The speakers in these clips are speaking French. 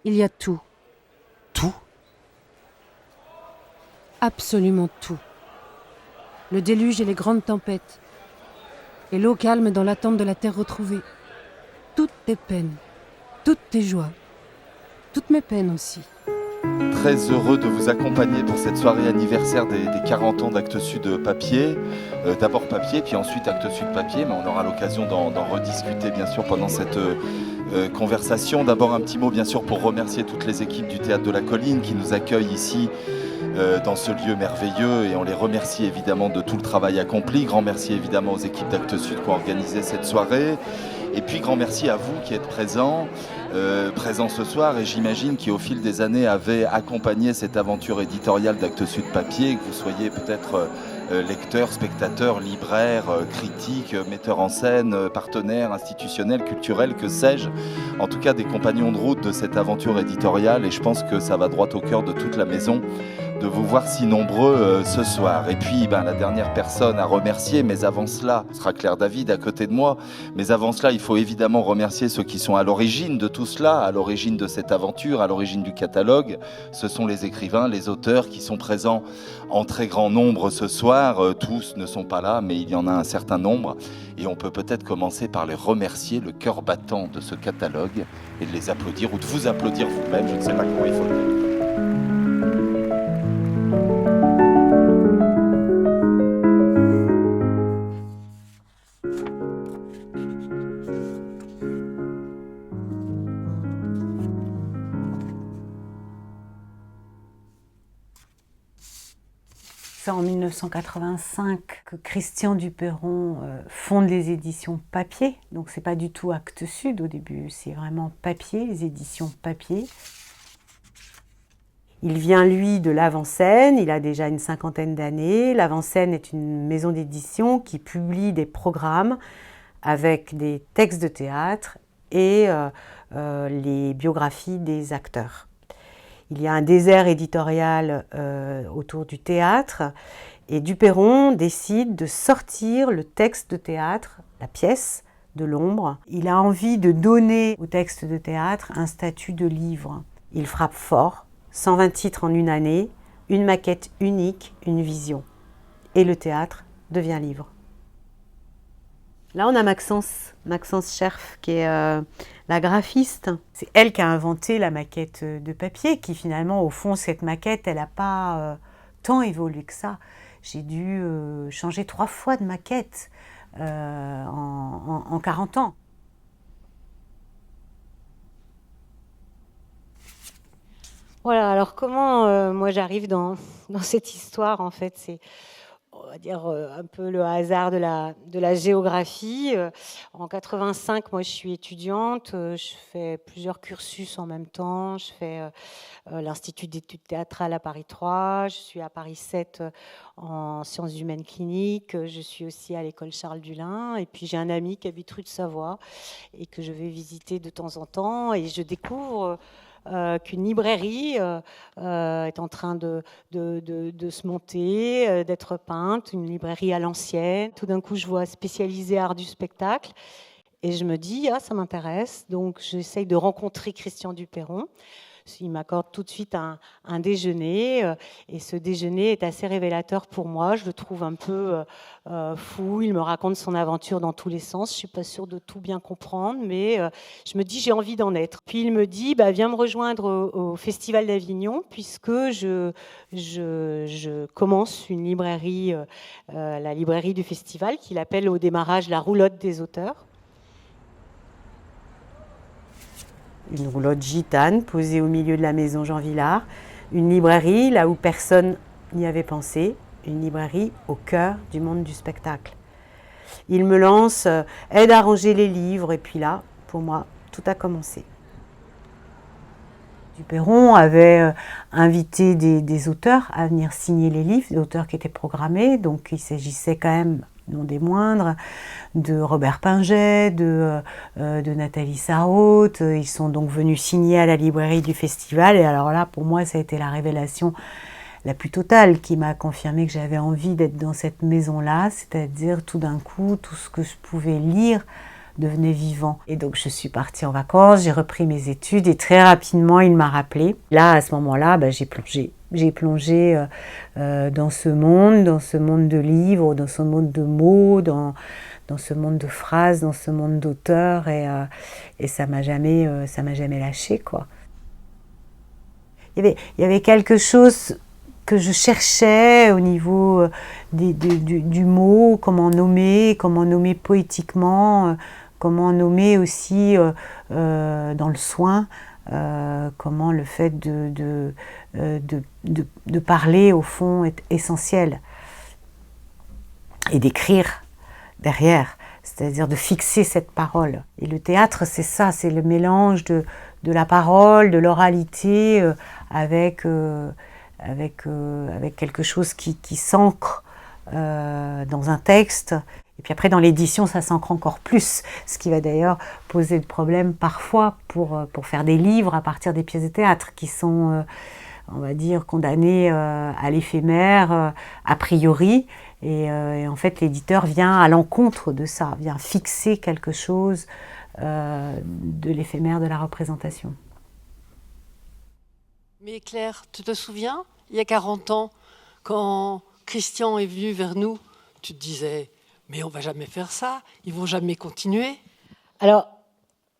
Il y a tout. Tout ? Absolument tout. Le déluge et les grandes tempêtes. Et l'eau calme dans l'attente de la terre retrouvée. Toutes tes peines, toutes tes joies, toutes mes peines aussi. Très heureux de vous accompagner pour cette soirée anniversaire des 40 ans d'Actes Sud Papier. D'abord papier, puis ensuite Actes Sud Papier, mais on aura l'occasion d'en rediscuter bien sûr pendant cette conversation. D'abord un petit mot bien sûr pour remercier toutes les équipes du Théâtre de la Colline qui nous accueillent ici dans ce lieu merveilleux, et on les remercie évidemment de tout le travail accompli. Grand merci évidemment aux équipes d'Actes Sud qui ont organisé cette soirée. Et puis grand merci à vous qui êtes présents ce soir, et j'imagine qui au fil des années avez accompagné cette aventure éditoriale d'Actes Sud Papier, que vous soyez peut-être lecteur, spectateur, libraire, critique, metteur en scène, partenaire institutionnel, culturel, que sais-je. En tout cas des compagnons de route de cette aventure éditoriale, et je pense que ça va droit au cœur de toute la maison de vous voir si nombreux ce soir. Et puis la dernière personne à remercier, mais avant cela, ce sera Claire David à côté de moi, mais avant cela, il faut évidemment remercier ceux qui sont à l'origine de tout cela, à l'origine de cette aventure, à l'origine du catalogue. Ce sont les écrivains, les auteurs qui sont présents en très grand nombre ce soir. Tous ne sont pas là, mais il y en a un certain nombre. Et on peut peut-être commencer par les remercier, le cœur battant de ce catalogue, et de les applaudir, ou de vous applaudir vous-même, je ne sais pas comment il faut le dire. C'est en 1985 que Christian Duperron fonde les éditions Papier. Donc c'est pas du tout Actes Sud au début, c'est vraiment Papier, les éditions Papier. Il vient lui de l'Avant-Scène, il a déjà une 50aine d'années. L'Avant-Scène est une maison d'édition qui publie des programmes avec des textes de théâtre et les biographies des acteurs. Il y a un désert éditorial autour du théâtre, et Duperron décide de sortir le texte de théâtre, la pièce, de l'ombre. Il a envie de donner au texte de théâtre un statut de livre. Il frappe fort, 120 titres en une année, une maquette unique, une vision. Et le théâtre devient livre. Là, on a Maxence Scherf, qui est la graphiste. C'est elle qui a inventé la maquette de papier, qui finalement, au fond, cette maquette, elle n'a pas tant évolué que ça. J'ai dû changer 3 fois de maquette en 40 ans. Voilà, alors comment moi j'arrive dans cette histoire, en fait, c'est, on va dire, un peu le hasard de la géographie. En 85, moi, je suis étudiante. Je fais plusieurs cursus en même temps. Je fais l'Institut d'études théâtrales à Paris 3. Je suis à Paris 7 en sciences humaines cliniques. Je suis aussi à l'école Charles Dullin. Et puis, j'ai un ami qui habite rue de Savoie et que je vais visiter de temps en temps. Et je découvre qu'une librairie est en train de se monter, d'être peinte, une librairie à l'ancienne. Tout d'un coup, je vois spécialisée art du spectacle et je me dis, ah, ça m'intéresse. Donc, j'essaye de rencontrer Christian Duperron. Il m'accorde tout de suite un déjeuner et ce déjeuner est assez révélateur pour moi. Je le trouve un peu fou. Il me raconte son aventure dans tous les sens. Je ne suis pas sûre de tout bien comprendre, mais je me dis j'ai envie d'en être. Puis il me dit viens me rejoindre au Festival d'Avignon puisque je commence une librairie, la librairie du festival qu'il appelle au démarrage la roulotte des auteurs. Une roulotte gitane posée au milieu de la maison Jean Villard, une librairie là où personne n'y avait pensé, une librairie au cœur du monde du spectacle. Il me lance, aide à ranger les livres, et puis là, pour moi, tout a commencé. Duperron avait invité des auteurs à venir signer les livres, des auteurs qui étaient programmés, donc il s'agissait quand même, non des moindres, de Robert Pinget, de Nathalie Sarraute. Ils sont donc venus signer à la librairie du festival. Et alors là, pour moi, ça a été la révélation la plus totale qui m'a confirmé que j'avais envie d'être dans cette maison-là, c'est-à-dire tout d'un coup, tout ce que je pouvais lire devenait vivant. Et donc je suis partie en vacances, j'ai repris mes études et très rapidement il m'a rappelé. Là, à ce moment-là, j'ai plongé. J'ai plongé dans ce monde de livres, dans ce monde de mots, dans ce monde de phrases, dans ce monde d'auteurs, et ça m'a jamais lâché, quoi. Il y avait quelque chose que je cherchais au niveau du mot, comment nommer poétiquement, comment nommer aussi dans le soin, comment le fait de parler au fond est essentiel, et d'écrire derrière, c'est-à-dire de fixer cette parole. Et le théâtre, c'est ça, c'est le mélange de la parole, de l'oralité, avec quelque chose qui s'ancre dans un texte. Et puis après, dans l'édition, ça s'ancre encore plus, ce qui va d'ailleurs poser de problème parfois pour faire des livres à partir des pièces de théâtre qui sont, on va dire, condamnées à l'éphémère, a priori. Et en fait, l'éditeur vient à l'encontre de ça, vient fixer quelque chose de l'éphémère de la représentation. Mais Claire, tu te souviens, il y a 40 ans, quand Christian est venu vers nous, tu te disais, mais on ne va jamais faire ça, ils ne vont jamais continuer. Alors,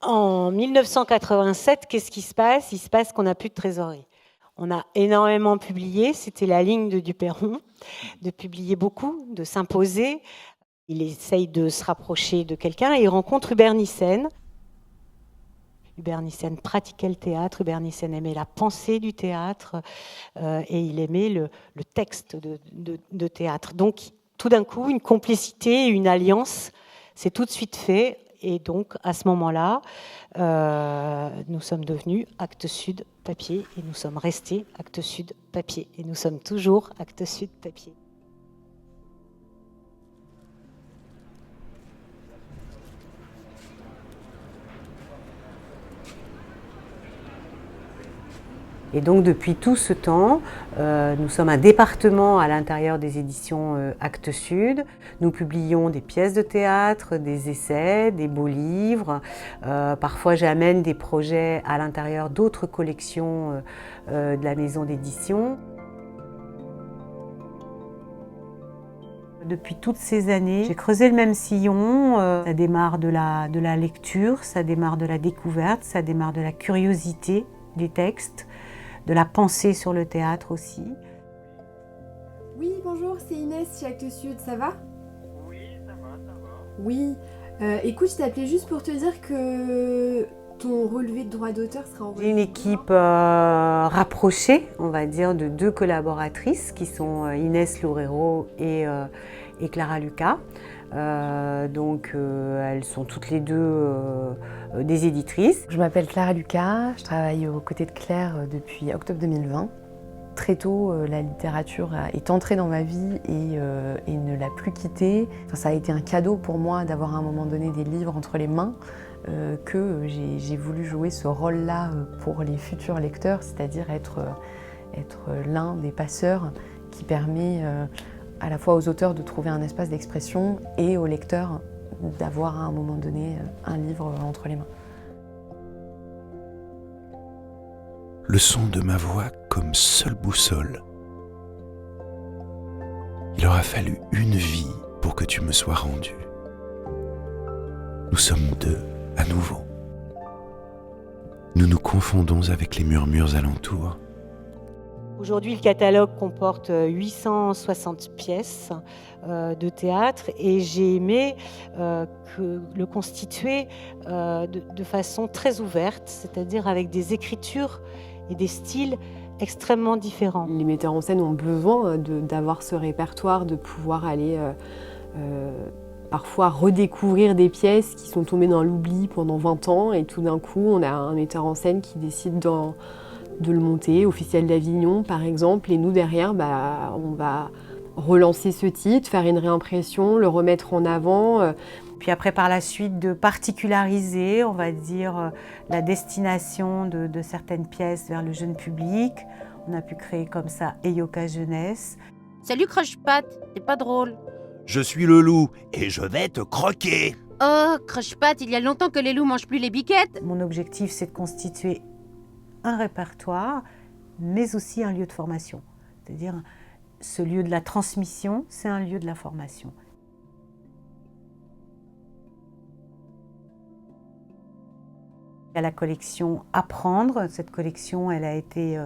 en 1987, qu'est-ce qui se passe ? Il se passe qu'on n'a plus de trésorerie. On a énormément publié, c'était la ligne de Duperron, de publier beaucoup, de s'imposer. Il essaye de se rapprocher de quelqu'un et il rencontre Hubert Nyssen. Hubert Nyssen pratiquait le théâtre, Hubert Nyssen aimait la pensée du théâtre et il aimait le texte de théâtre. Donc, tout d'un coup, une complicité, une alliance s'est tout de suite fait. Et donc, à ce moment-là, nous sommes devenus Actes Sud Papier et nous sommes restés Actes Sud Papier. Et nous sommes toujours Actes Sud Papier. Et donc depuis tout ce temps, nous sommes un département à l'intérieur des éditions Actes Sud. Nous publions des pièces de théâtre, des essais, des beaux livres. Parfois j'amène des projets à l'intérieur d'autres collections de la maison d'édition. Depuis toutes ces années, j'ai creusé le même sillon. Ça démarre de la lecture, ça démarre de la découverte, ça démarre de la curiosité des textes, de la pensée sur le théâtre aussi. Oui, bonjour, c'est Inès chez Actes Sud, ça va ? Oui, ça va. Oui, écoute, je t'appelais juste pour te dire que ton relevé de droit d'auteur sera envoyé. J'ai une équipe rapprochée, on va dire, de 2 collaboratrices qui sont Inès Loureiro et Clara Lucas. Donc elles sont toutes les deux des éditrices. Je m'appelle Clara Lucas, je travaille aux côtés de Claire depuis octobre 2020. Très tôt, la littérature est entrée dans ma vie et ne l'a plus quittée. Enfin, ça a été un cadeau pour moi d'avoir à un moment donné des livres entre les mains, que j'ai voulu jouer ce rôle-là pour les futurs lecteurs, c'est-à-dire être l'un des passeurs qui permet à la fois aux auteurs de trouver un espace d'expression et aux lecteurs d'avoir à un moment donné un livre entre les mains. Le son de ma voix comme seule boussole. Il aura fallu une vie pour que tu me sois rendu. Nous sommes 2 à nouveau. Nous nous confondons avec les murmures alentours. Aujourd'hui, le catalogue comporte 860 pièces de théâtre et j'ai aimé le constituer de façon très ouverte, c'est-à-dire avec des écritures et des styles extrêmement différents. Les metteurs en scène ont besoin d'avoir ce répertoire, de pouvoir aller parfois redécouvrir des pièces qui sont tombées dans l'oubli pendant 20 ans et tout d'un coup, on a un metteur en scène qui décide de le monter, Officiel d'Avignon par exemple, et nous derrière, on va relancer ce titre, faire une réimpression, le remettre en avant. Puis après par la suite de particulariser, on va dire, la destination de certaines pièces vers le jeune public. On a pu créer comme ça Eyoka Jeunesse. Salut Crush-Pat, t'es pas drôle. Je suis le loup et je vais te croquer. Oh, croche-patte, il y a longtemps que les loups mangent plus les biquettes. Mon objectif, c'est de constituer un répertoire, mais aussi un lieu de formation. C'est-à-dire, ce lieu de la transmission, c'est un lieu de la formation. Il y a la collection Apprendre. Cette collection, elle a été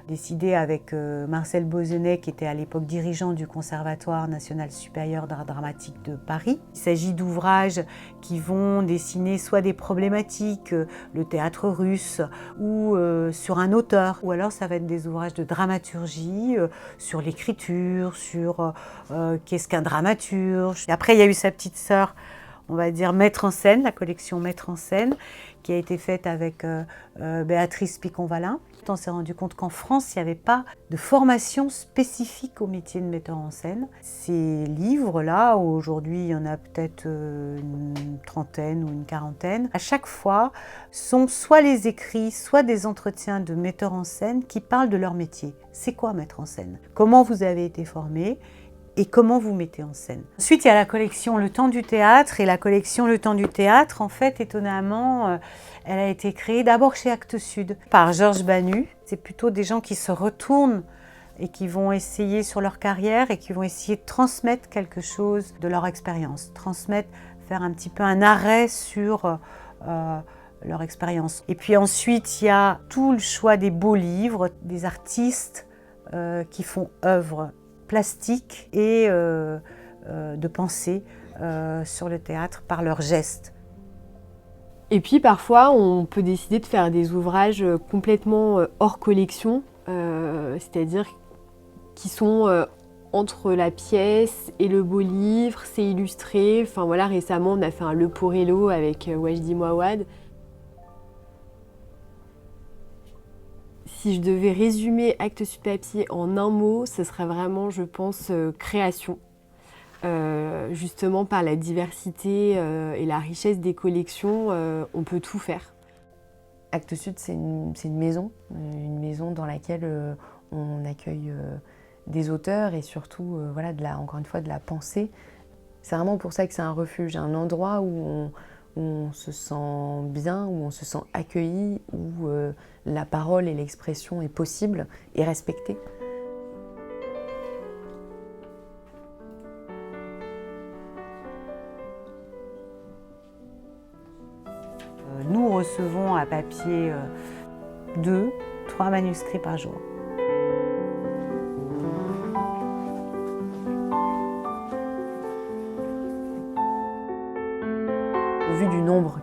décidée avec Marcel Bozenet, qui était à l'époque dirigeant du Conservatoire national supérieur d'art dramatique de Paris. Il s'agit d'ouvrages qui vont dessiner soit des problématiques, le théâtre russe, ou sur un auteur. Ou alors ça va être des ouvrages de dramaturgie, sur l'écriture, sur qu'est-ce qu'un dramaturge. Et après, il y a eu sa petite sœur, on va dire Mettre en scène, la collection Mettre en scène, qui a été faite avec Béatrice Picon-Valin. On s'est rendu compte qu'en France, il n'y avait pas de formation spécifique au métier de metteur en scène. Ces livres-là, aujourd'hui, il y en a peut-être une trentaine ou une quarantaine, à chaque fois, sont soit les écrits, soit des entretiens de metteurs en scène qui parlent de leur métier. C'est quoi mettre en scène? Comment vous avez été formé? Et comment vous mettez en scène. Ensuite, il y a la collection Le Temps du Théâtre. Et la collection Le Temps du Théâtre, en fait, étonnamment, elle a été créée d'abord chez Actes Sud par Georges Banu. C'est plutôt des gens qui se retournent et qui vont essayer sur leur carrière et qui vont essayer de transmettre quelque chose de leur expérience. Transmettre, faire un petit peu un arrêt sur leur expérience. Et puis ensuite, il y a tout le choix des beaux livres, des artistes qui font œuvre plastique et de pensée sur le théâtre par leurs gestes. Et puis parfois, on peut décider de faire des ouvrages complètement hors collection, c'est-à-dire qui sont entre la pièce et le beau livre, c'est illustré. Enfin voilà, récemment, on a fait un Le Porello avec Wajdi Mouawad. Si je devais résumer Actes Sud Papier en un mot, ce serait vraiment, je pense, création. Justement, par la diversité et la richesse des collections, on peut tout faire. Actes Sud, c'est une maison dans laquelle on accueille des auteurs et surtout, voilà, encore une fois, de la pensée. C'est vraiment pour ça que c'est un refuge, un endroit où on se sent bien, où on se sent accueilli, où la parole et l'expression est possible et respectée. Nous recevons à papier 2-3 manuscrits par jour. Au vu du nombre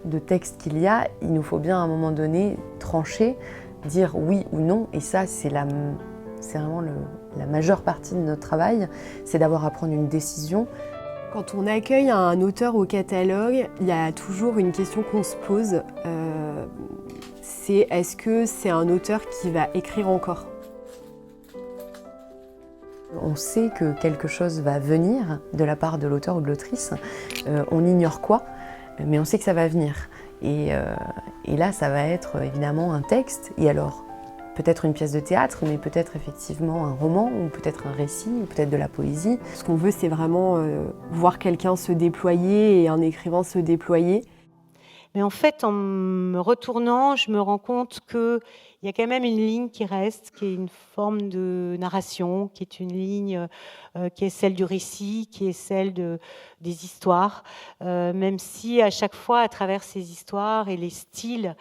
de textes qu'il y a, il nous faut bien à un moment donné trancher, dire oui ou non, et ça c'est vraiment la majeure partie de notre travail, c'est d'avoir à prendre une décision. Quand on accueille un auteur au catalogue, il y a toujours une question qu'on se pose, c'est est-ce que c'est un auteur qui va écrire encore ? On sait que quelque chose va venir de la part de l'auteur ou de l'autrice, on ignore quoi, mais on sait que ça va venir. Et là, ça va être évidemment un texte, et alors peut-être une pièce de théâtre, mais peut-être effectivement un roman, ou peut-être un récit, ou peut-être de la poésie. Ce qu'on veut, c'est vraiment voir quelqu'un se déployer et un écrivain se déployer. Mais en fait, en me retournant, je me rends compte qu'il y a quand même une ligne qui reste, qui est une forme de narration, qui est une ligne qui est celle du récit, qui est celle des histoires, même si à chaque fois, à travers ces histoires et les styles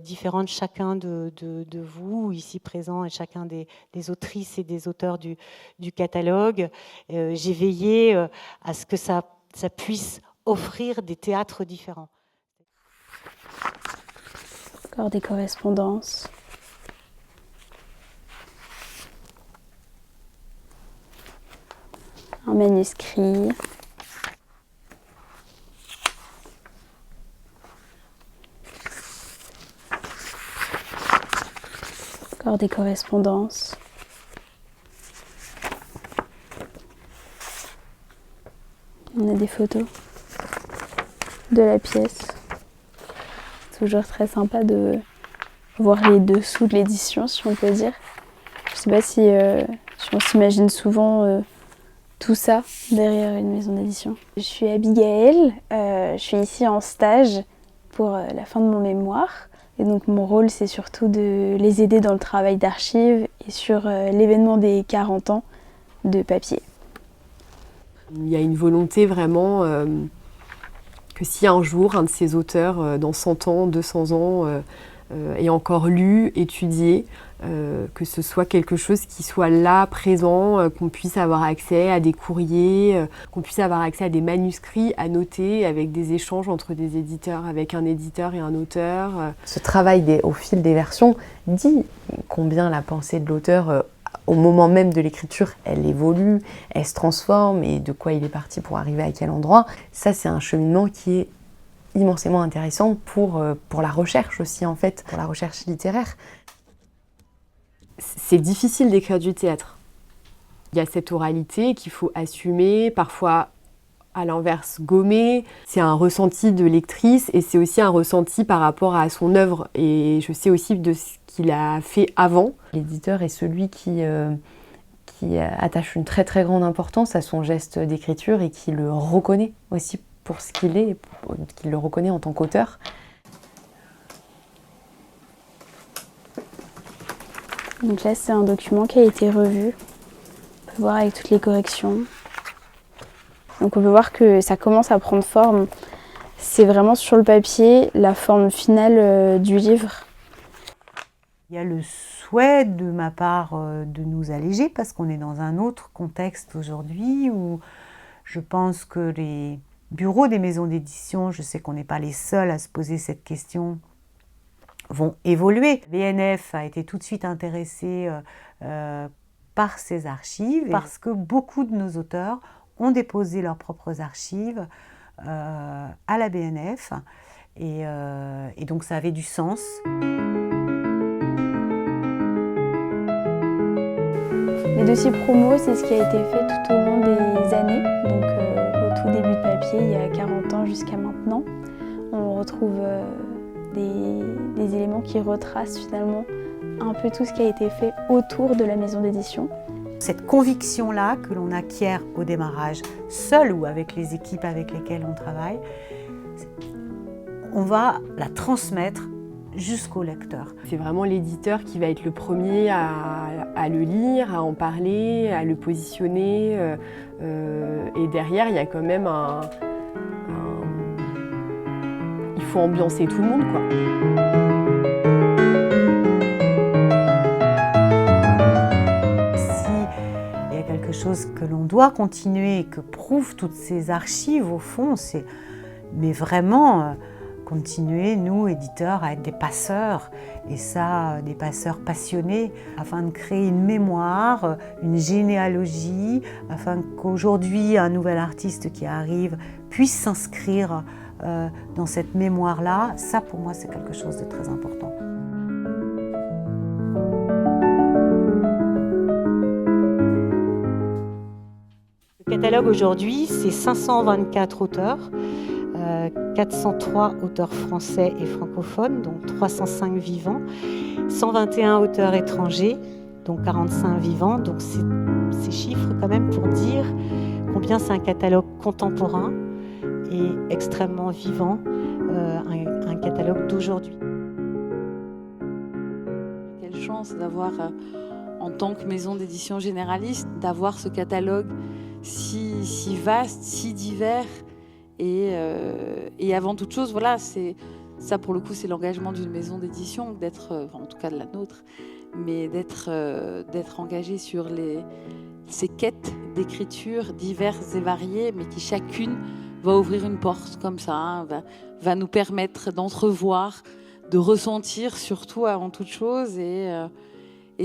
différents de chacun de vous, ici présents, et chacun des autrices et des auteurs du catalogue, j'ai veillé à ce que ça puisse offrir des théâtres différents. Encore des correspondances. Un manuscrit. Encore des correspondances. On a des photos de la pièce. Toujours très sympa de voir les dessous de l'édition, si on peut dire. Je ne sais pas si on s'imagine souvent tout ça derrière une maison d'édition. Je suis Abigaël, je suis ici en stage pour la fin de mon mémoire. Et donc mon rôle, c'est surtout de les aider dans le travail d'archives et sur l'événement des 40 ans de papier. Il y a une volonté vraiment que si un jour un de ces auteurs, dans 100 ans, 200 ans, est encore lu, étudié, que ce soit quelque chose qui soit là, présent, qu'on puisse avoir accès à des courriers, qu'on puisse avoir accès à des manuscrits à noter avec des échanges entre des éditeurs, avec un éditeur et un auteur. Ce travail au fil des versions dit combien la pensée de l'auteur, au moment même de l'écriture, elle évolue, elle se transforme et de quoi il est parti pour arriver à quel endroit. Ça, c'est un cheminement qui est immensément intéressant pour la recherche aussi, en fait, pour la recherche littéraire. C'est difficile d'écrire du théâtre. Il y a cette oralité qu'il faut assumer, parfois à l'inverse gommer. C'est un ressenti de lectrice et c'est aussi un ressenti par rapport à son œuvre. Et je sais aussi de ce qu'il a fait avant. L'éditeur est celui qui attache une très très grande importance à son geste d'écriture et qui le reconnaît aussi pour ce qu'il est, qu'il le reconnaît en tant qu'auteur. Donc là, c'est un document qui a été revu. On peut voir avec toutes les corrections. Donc on peut voir que ça commence à prendre forme. C'est vraiment sur le papier la forme finale du livre. Il y a le souhait de ma part de nous alléger parce qu'on est dans un autre contexte aujourd'hui où je pense que les bureaux des maisons d'édition, je sais qu'on n'est pas les seuls à se poser cette question, vont évoluer. BNF a été tout de suite intéressé par ces archives parce que beaucoup de nos auteurs ont déposé leurs propres archives à la BNF et donc ça avait du sens. Les dossiers promo, c'est ce qui a été fait tout au long des années. Donc au tout début de papier, il y a 40 ans jusqu'à maintenant. On retrouve des éléments qui retracent finalement un peu tout ce qui a été fait autour de la maison d'édition. Cette conviction-là que l'on acquiert au démarrage, seul ou avec les équipes avec lesquelles on travaille, on va la transmettre jusqu'au lecteur. C'est vraiment l'éditeur qui va être le premier à le lire, à en parler, à le positionner. Et derrière, il y a quand même il faut ambiancer tout le monde, quoi. S'il y a quelque chose que l'on doit continuer et que prouvent toutes ces archives, au fond, c'est mais vraiment continuer, nous, éditeurs, à être des passeurs, et ça, des passeurs passionnés, afin de créer une mémoire, une généalogie, afin qu'aujourd'hui, un nouvel artiste qui arrive puisse s'inscrire dans cette mémoire-là. Ça, pour moi, c'est quelque chose de très important. Le catalogue aujourd'hui, c'est 524 auteurs. 403 auteurs français et francophones, donc 305 vivants, 121 auteurs étrangers, donc 45 vivants. Donc ces chiffres quand même pour dire combien c'est un catalogue contemporain et extrêmement vivant, un catalogue d'aujourd'hui. Quelle chance d'avoir, en tant que maison d'édition généraliste, d'avoir ce catalogue si vaste, si divers. Et avant toute chose, voilà, c'est ça pour le coup, c'est l'engagement d'une maison d'édition, d'être, en tout cas de la nôtre, mais d'être engagé sur ces quêtes d'écriture diverses et variées, mais qui chacune va ouvrir une porte comme ça, hein, va nous permettre d'entrevoir, de ressentir surtout avant toute chose. Et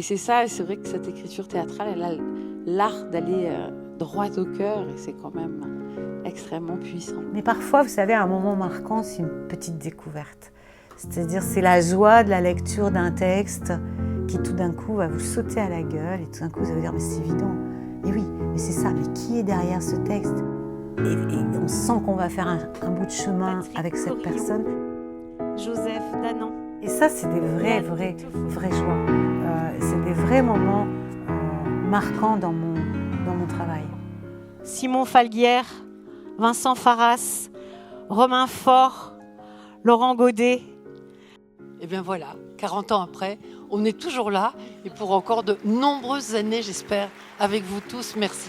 c'est ça, c'est vrai que cette écriture théâtrale, elle a l'art d'aller droit au cœur, et c'est quand même extrêmement puissant. Mais parfois, vous savez, un moment marquant, c'est une petite découverte. C'est-à-dire, c'est la joie de la lecture d'un texte qui tout d'un coup va vous sauter à la gueule et tout d'un coup vous allez dire mais c'est évident. Et oui, mais c'est ça, mais qui est derrière ce texte ? Et on sent qu'on va faire un bout de chemin avec cette personne. Joseph Danan. Et ça, c'est des vraies joies. C'est des vrais moments marquants dans mon travail. Simon Falguière, Vincent Farras, Romain Faure, Laurent Godet. Et bien voilà, 40 ans après, on est toujours là et pour encore de nombreuses années, j'espère, avec vous tous. Merci.